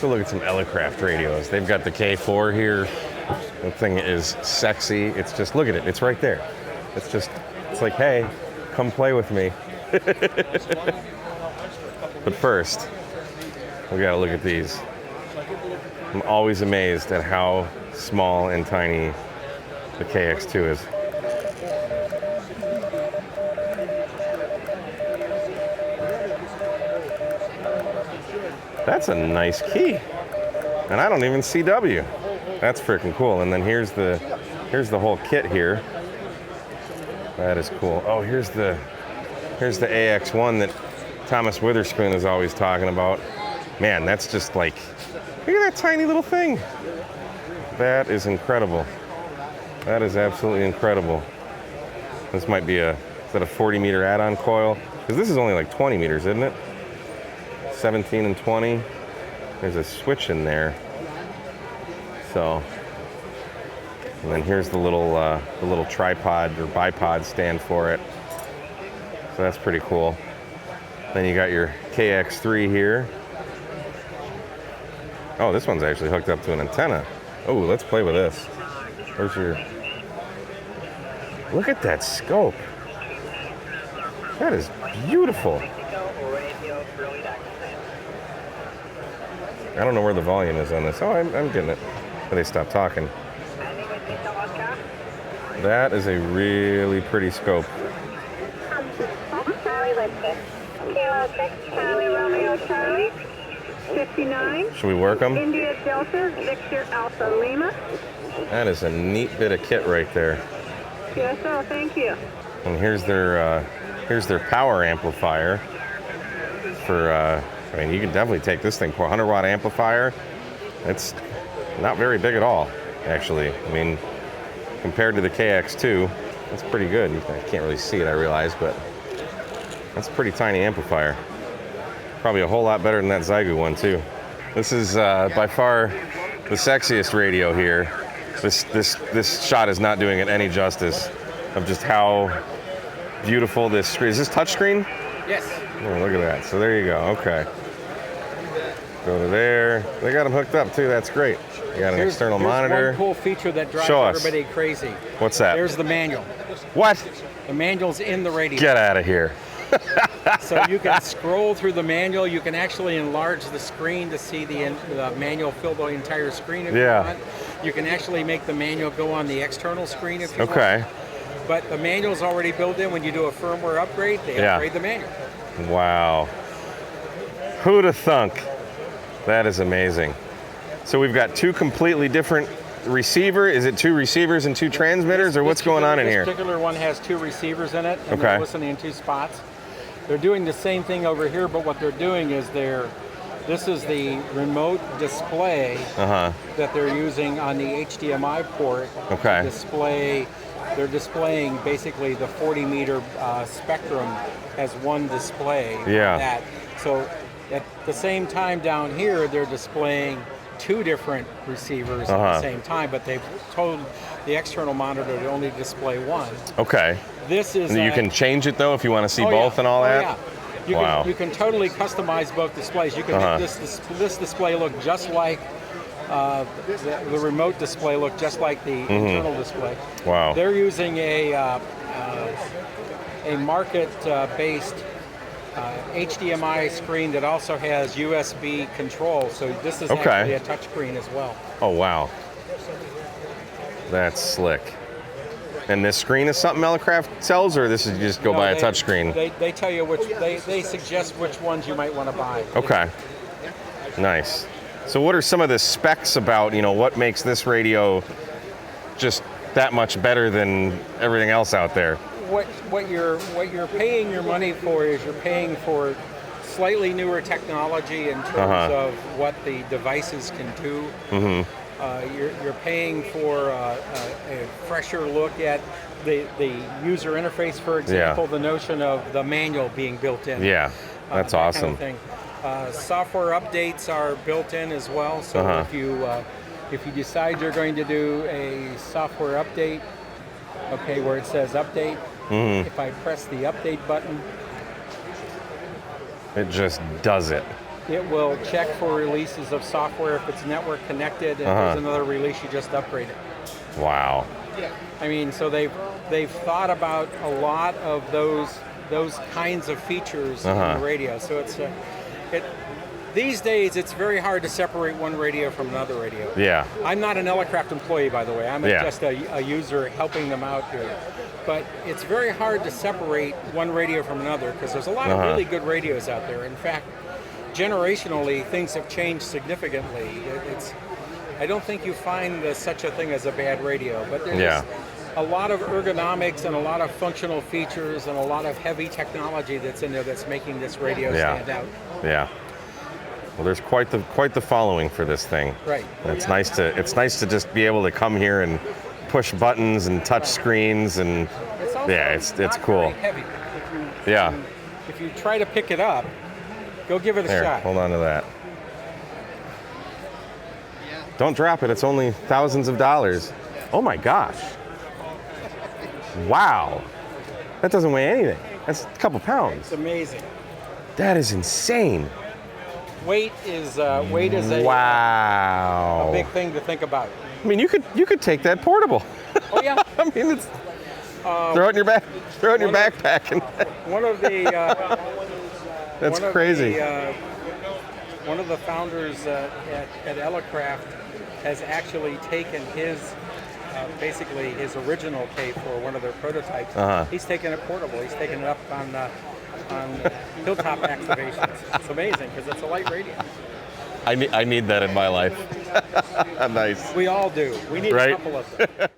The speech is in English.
So look at some Elecraft radios. They've got the K4 here. The thing is sexy. It's just, look at it. It's right there. It's just, it's like, hey, come play with me. But first, we gotta look at these. I'm always amazed at how small and tiny the KX2 is. That's a nice key. And I don't even see W. That's freaking cool. And then here's the whole kit here. That is cool. Oh, here's the AX1 that Thomas Witherspoon is always talking about. Man, that's just like, look at that tiny little thing. That is incredible. That is absolutely incredible. This might be is that a 40 meter add-on coil? Because this is only like 20 meters, isn't it? 17 and 20. There's a switch in there. So, and then here's the little tripod or bipod stand for it. So that's pretty cool. Then you got your KX3 here. Oh, this one's actually hooked up to an antenna. Oh, let's play with this. Where's your... Look at that scope. That is beautiful. I don't know where the volume is on this. Oh, I'm getting it. But they stopped talking. That is a really pretty scope. Kilo 6, Charlie Romeo Charlie, 59. Should we work them? India Delta, Victor Alpha Lima. That is a neat bit of kit right there. Yes, sir, thank you. And here's their power amplifier for, I mean, you can definitely take this thing for a 100 watt amplifier. It's not very big at all, actually. I mean, compared to the KX2, it's pretty good. I can't really see it, I realize, but that's a pretty tiny amplifier. Probably a whole lot better than that Zygu one, too. This is by far the sexiest radio here. This shot is not doing it any justice of just how beautiful this screen. Is this touchscreen? Yes. Oh, look at that. So there you go. Okay. Go to there. They got them hooked up too. That's great. You got an external monitor. One cool feature that drives everybody crazy. What's that? There's the manual. What? The manual's in the radio. Get out of here. So you can scroll through the manual. You can actually enlarge the screen to see the manual fill the entire screen if you want. You can actually make the manual go on the external screen if you want. But the manual's already built in. When you do a firmware upgrade, they upgrade the manual. Wow. Who'da thunk? That is amazing. So we've got two completely different receivers. Is it two receivers and two transmitters, or what's going on in here? This particular one has two receivers in it, and they're listening in two spots. They're doing the same thing over here, but what they're doing is this is the remote display that they're using on the HDMI port to display. They're displaying basically the 40 meter spectrum as one display. Yeah. So at the same time down here, they're displaying two different receivers at the same time, but they've told the external monitor to only display one. Okay. This is. And you can change it though if you want to see both and all that. Yeah. You can totally customize both displays. You can make this display look just like the remote display, look just like the internal display. Wow. They're using a market-based HDMI screen that also has USB control. So this is actually a touch screen as well. Oh wow. That's slick. And this screen is something Elecraft sells, or this is just go buy a touch screen? They tell you they suggest which ones you might want to buy. Okay. Nice. So what are some of the specs about, what makes this radio just that much better than everything else out there? What you're paying your money for is you're paying for slightly newer technology in terms of what the devices can do. You're paying for a fresher look at the user interface, for example, the notion of the manual being built in. Yeah, that's awesome. Kind of thing. Software updates are built in as well. So if you decide you're going to do a software update, where it says update, if I press the update button, it just does it. It will check for releases of software if it's network connected, and if there's another release, you just upgrade it. Wow. I mean, so they've thought about a lot of those kinds of features in the radio. So these days it's very hard to separate one radio from another radio. Yeah. I'm not an Elecraft employee, by the way. I'm just a user helping them out here. But it's very hard to separate one radio from another because there's a lot of really good radios out there. In fact, generationally, things have changed significantly. I don't think you find such a thing as a bad radio, but there's a lot of ergonomics and a lot of functional features and a lot of heavy technology that's in there that's making this radio stand out. Yeah. Well, there's quite the following for this thing. Right. And it's nice to just be able to come here and push buttons and touch screens and it's cool. Very heavy. If you try to pick it up, go give it a shot. Hold on to that. Don't drop it. It's only thousands of dollars. Oh my gosh. Wow. That doesn't weigh anything. That's a couple pounds. It's amazing. That is insane. Weight is a big thing to think about. I mean, you could take that portable. Oh yeah. I mean, it's throw it in your backpack. And one of the that's crazy. One of the founders at Elecraft has actually taken his basically his original tape for one of their prototypes. He's taken it portable. He's taken it up on hilltop activations. It's amazing because it's a light radio. I need that in my life. Nice. We all do. We need a couple of them.